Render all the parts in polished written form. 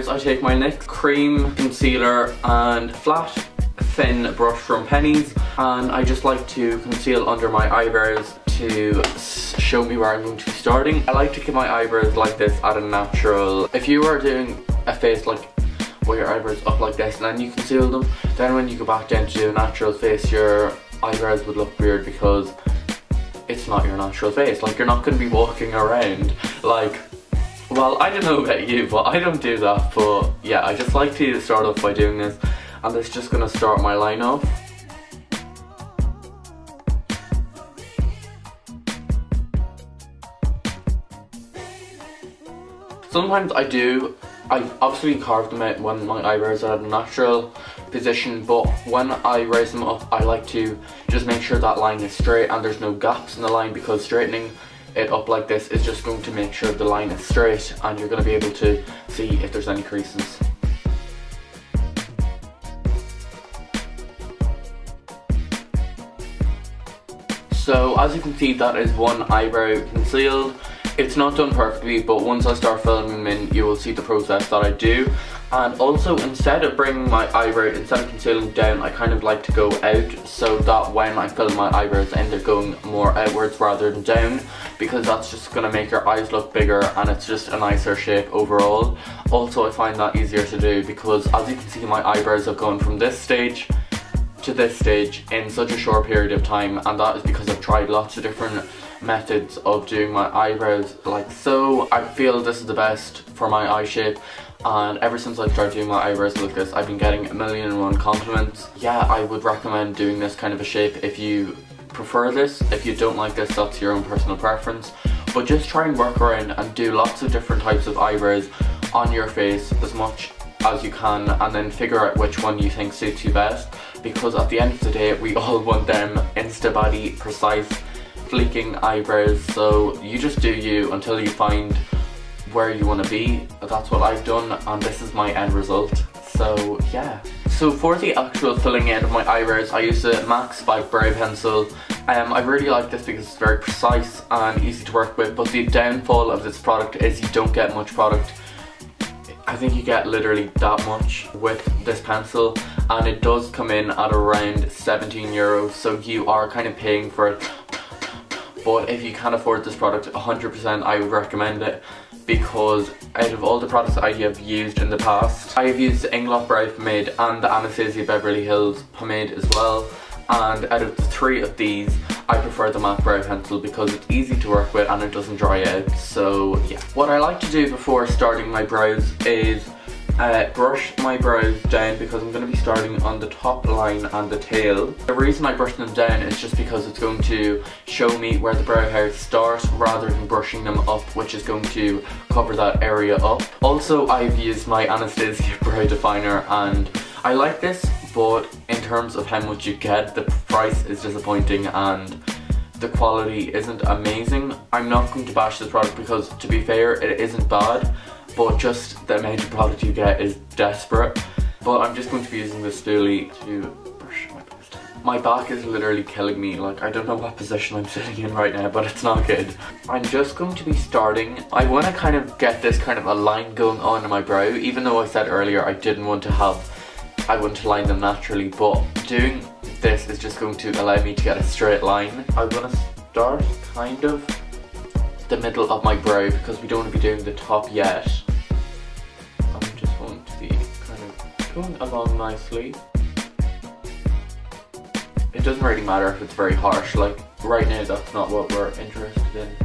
I take my NYX cream concealer and flat thin brush from Penny's, and I just like to conceal under my eyebrows to show me where I'm going to be starting. I like to keep my eyebrows like this at a natural. If you are doing a face like with your eyebrows up like this and then you conceal them, then when you go back down to do a natural face, your eyebrows would look weird because it's not your natural face. Like, you're not going to be walking around like, well, I don't know about you, but I don't do that. But yeah, I just like to start off by doing this, and it's just going to start my line off. Sometimes I obviously carve them out when my eyebrows are at a natural position, but when I raise them up, I like to just make sure that line is straight and there's no gaps in the line, because straightening it up like this is just going to make sure the line is straight and you're going to be able to see if there's any creases. So as you can see, that is one eyebrow concealed. It's not done perfectly, but once I start filming them in, you will see the process that I do. And also, instead of bringing my eyebrow, instead of concealing down, I kind of like to go out, so that when I film my eyebrows in, they're going more outwards rather than down, because that's just going to make your eyes look bigger and it's just a nicer shape overall. Also, I find that easier to do because, as you can see, my eyebrows have gone from this stage to this stage in such a short period of time, and that is because I've tried lots of different methods of doing my eyebrows like so. I feel this is the best for my eye shape, and ever since I started doing my eyebrows like this, I've been getting 1,000,001 compliments. Yeah, I would recommend doing this kind of a shape if you prefer this. If you don't like this, that's your own personal preference, but just try and work around and do lots of different types of eyebrows on your face as much as you can, and then figure out which one you think suits you best, because at the end of the day, we all want them insta-body, precise, fleeking eyebrows. So you just do you until you find where you want to be. That's what I've done, and this is my end result. So yeah. So for the actual filling in of my eyebrows, I use the MAC Spike Brow Pencil. I really like this because it's very precise and easy to work with, but the downfall of this product is you don't get much product. I think you get literally that much with this pencil, and it does come in at around €17, so you are kind of paying for it. But if you can't afford this product, 100% I would recommend it, because out of all the products I have used in the past, I have used the Inglot Brow Pomade and the Anastasia Beverly Hills Pomade as well, and out of the three of these, I prefer the MAC Brow Pencil because it's easy to work with and it doesn't dry out. So yeah. What I like to do before starting my brows is brush my brows down, because I'm going to be starting on the top line and the tail. The reason I brush them down is just because it's going to show me where the brow hairs start rather than brushing them up, which is going to cover that area up. Also, I've used my Anastasia Brow Definer, and I like this, but in terms of how much you get, the price is disappointing and the quality isn't amazing. I'm not going to bash this product because, to be fair, it isn't bad, but just the amount of product you get is desperate. But I'm just going to be using this spoolie to brush my brows down. My back is literally killing me. Like, I don't know what position I'm sitting in right now, but it's not good. I'm just going to be starting. I want to kind of get this kind of a line going on in my brow, even though I said earlier I didn't want to I want to line them naturally, but doing this is just going to allow me to get a straight line. I want to start kind of the middle of my brow because we don't want to be doing the top yet. I'm just going to be kind of going along nicely. It doesn't really matter if it's very harsh, like right now that's not what we're interested in.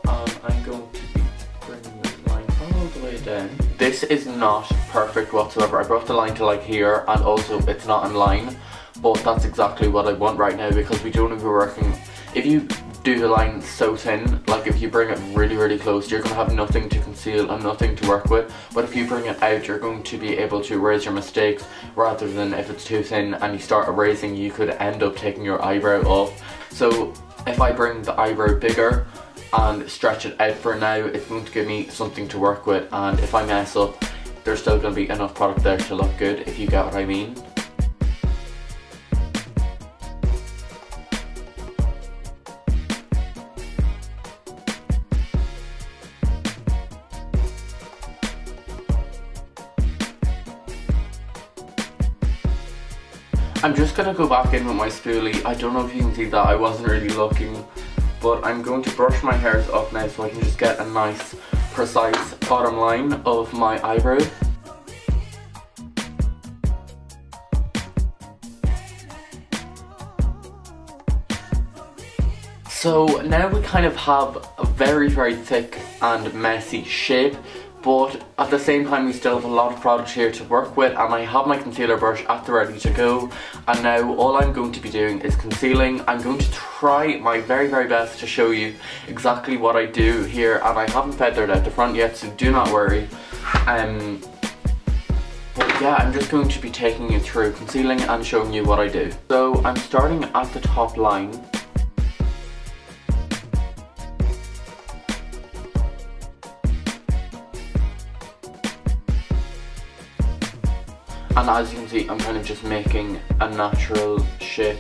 I'm going to be bringing this line all the way down. This is not perfect whatsoever. I brought the line to like here, and also it's not in line, but that's exactly what I want right now because we don't want to be working. If you do the line so thin. Like if you bring it really, really close, you're going to have nothing to conceal and nothing to work with. But if you bring it out, you're going to be able to erase your mistakes, rather than if it's too thin and you start erasing, you could end up taking your eyebrow off. So if I bring the eyebrow bigger and stretch it out for now, it's going to give me something to work with, and if I mess up, there's still going to be enough product there to look good, if you get what I mean. I'm just going to go back in with my spoolie. I don't know if you can see that, I wasn't really looking, but I'm going to brush my hairs up now so I can just get a nice, precise bottom line of my eyebrow. So now we kind of have a very, very thick and messy shape, but at the same time we still have a lot of product here to work with, and I have my concealer brush at the ready to go. And now all I'm going to be doing is concealing. I'm going to try my very, very best to show you exactly what I do here, and I haven't feathered out the front yet, so do not worry. But yeah, I'm just going to be taking you through concealing and showing you what I do. So I'm starting at the top line. And as you can see, I'm kind of just making a natural shape,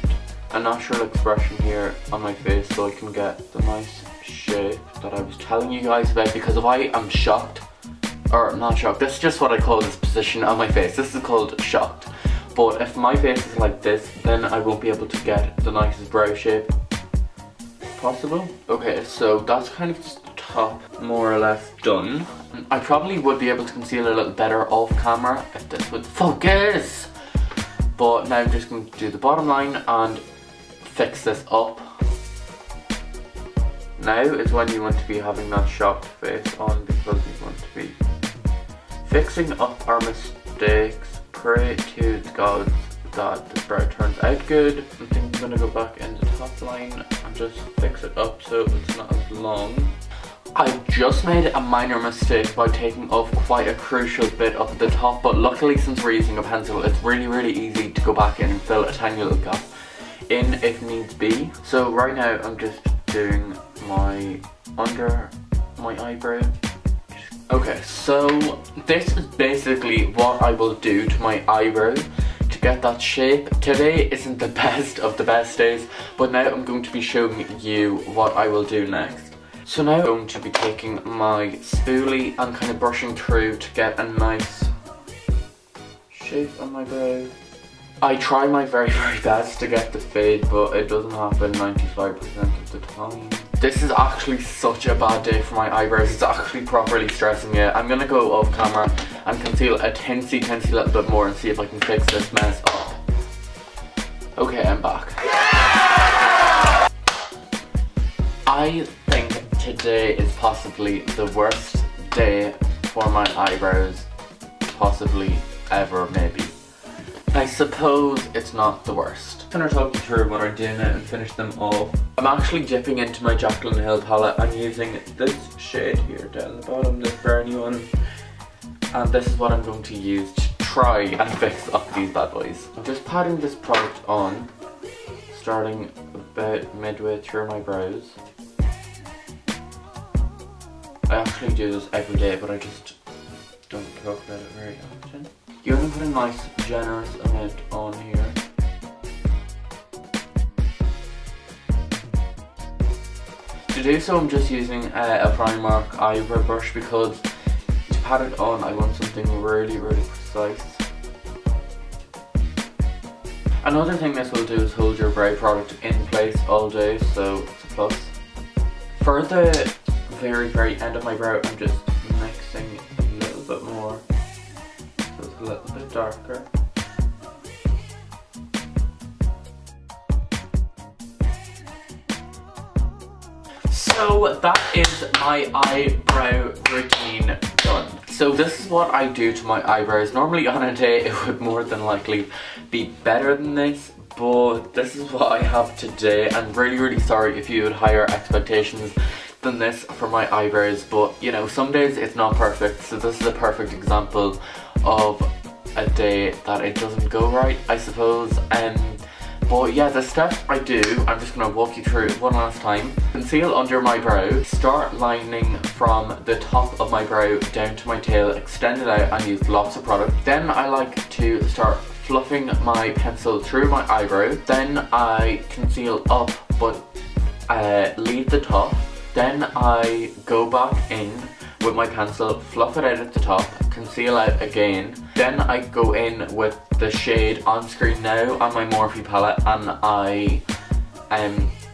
a natural expression here on my face, so I can get the nice shape that I was telling you guys about. Because if I am shocked, or not shocked, this is just what I call this position on my face, this is called shocked. But if my face is like this, then I won't be able to get the nicest brow shape possible. Okay, so that's kind of just the top more or less done. I probably would be able to conceal a little better off camera if this would focus. But now I'm just going to do the bottom line and fix this up. Now is when you want to be having that shocked face on, because we want to be fixing up our mistakes. Pray to the gods that the brow turns out good. I think I'm going to go back in the top line and just fix it up so it's not as long. I just made a minor mistake by taking off quite a crucial bit up at the top, but luckily since we're using a pencil, it's really, really easy to go back in and fill a tiny little gap in if needs be. So right now I'm just doing my under my eyebrow. Okay, so this is basically what I will do to my eyebrow to get that shape. Today isn't the best of the best days, but now I'm going to be showing you what I will do next. So now I'm going to be taking my spoolie and kind of brushing through to get a nice shape on my brow. I try my very, very best to get the fade, but it doesn't happen 95% of the time. This is actually such a bad day for my eyebrows. It's actually properly stressing me out. I'm gonna go off camera and conceal a teensy little bit more and see if I can fix this mess up. Okay, I'm back. I think today is possibly the worst day for my eyebrows, possibly ever, maybe. I suppose it's not the worst. I'm gonna talk you through what I do now and finish them off. I'm actually dipping into my Jaclyn Hill palette. I'm using this shade here down the bottom, this brownie one. And this is what I'm going to use to try and fix up these bad boys. I'm just patting this product on, starting about midway through my brows. I actually do this every day, but I just don't talk about it very often. You're going to put a nice generous amount on here. To do so, I'm just using a Primark eyebrow brush, because to pat it on I want something really, really precise. Another thing this will do is hold your brow product in place all day, so it's a plus. For the very, very end of my brow, I'm just mixing a little bit more, so it's a little bit darker. So that is my eyebrow routine done. So this is what I do to my eyebrows. Normally on a day it would more than likely be better than this, but this is what I have today. I'm really sorry if you had higher expectations than this for my eyebrows, but you know, some days it's not perfect, so this is a perfect example of a day that it doesn't go right, I suppose. But yeah, the step I do, I'm just going to walk you through it one last time. Conceal under my brow, start lining from the top of my brow down to my tail, extend it out and use lots of product. Then I like to start fluffing my pencil through my eyebrow. Then I conceal up but leave the top. Then I go back in with my pencil, fluff it out at the top, conceal out again. Then I go in with the shade on screen now on my Morphe palette, and I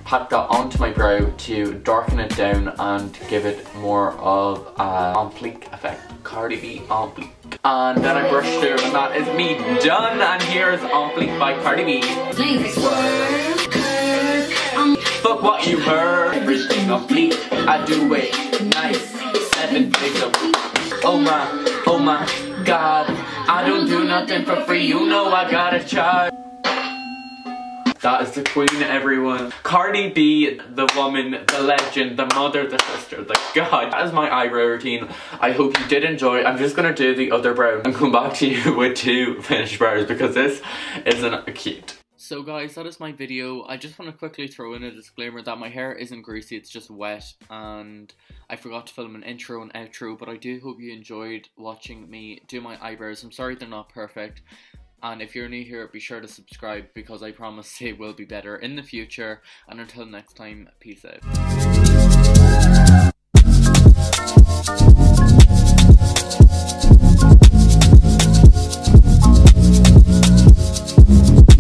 pat that onto my brow to darken it down and give it more of a on fleek effect. Cardi B on fleek. And then I brush through, and that is me done. And here's On Fleek by Cardi B. Fuck what you heard, everything on fleek. I do it nice, 7 days a week. Oh my god, I don't do nothing for free, you know I gotta charge. That is the queen, everyone. Cardi B, the woman, the legend, the mother, the sister, the god. That is my eyebrow routine. I hope you did enjoy. I'm just gonna do the other brow and come back to you with 2 finished brows because this isn't cute. So guys, that is my video. I just want to quickly throw in a disclaimer that my hair isn't greasy, it's just wet, and I forgot to film an intro and outro, but I do hope you enjoyed watching me do my eyebrows. I'm sorry they're not perfect, and if you're new here, be sure to subscribe because I promise they will be better in the future, and until next time, peace out.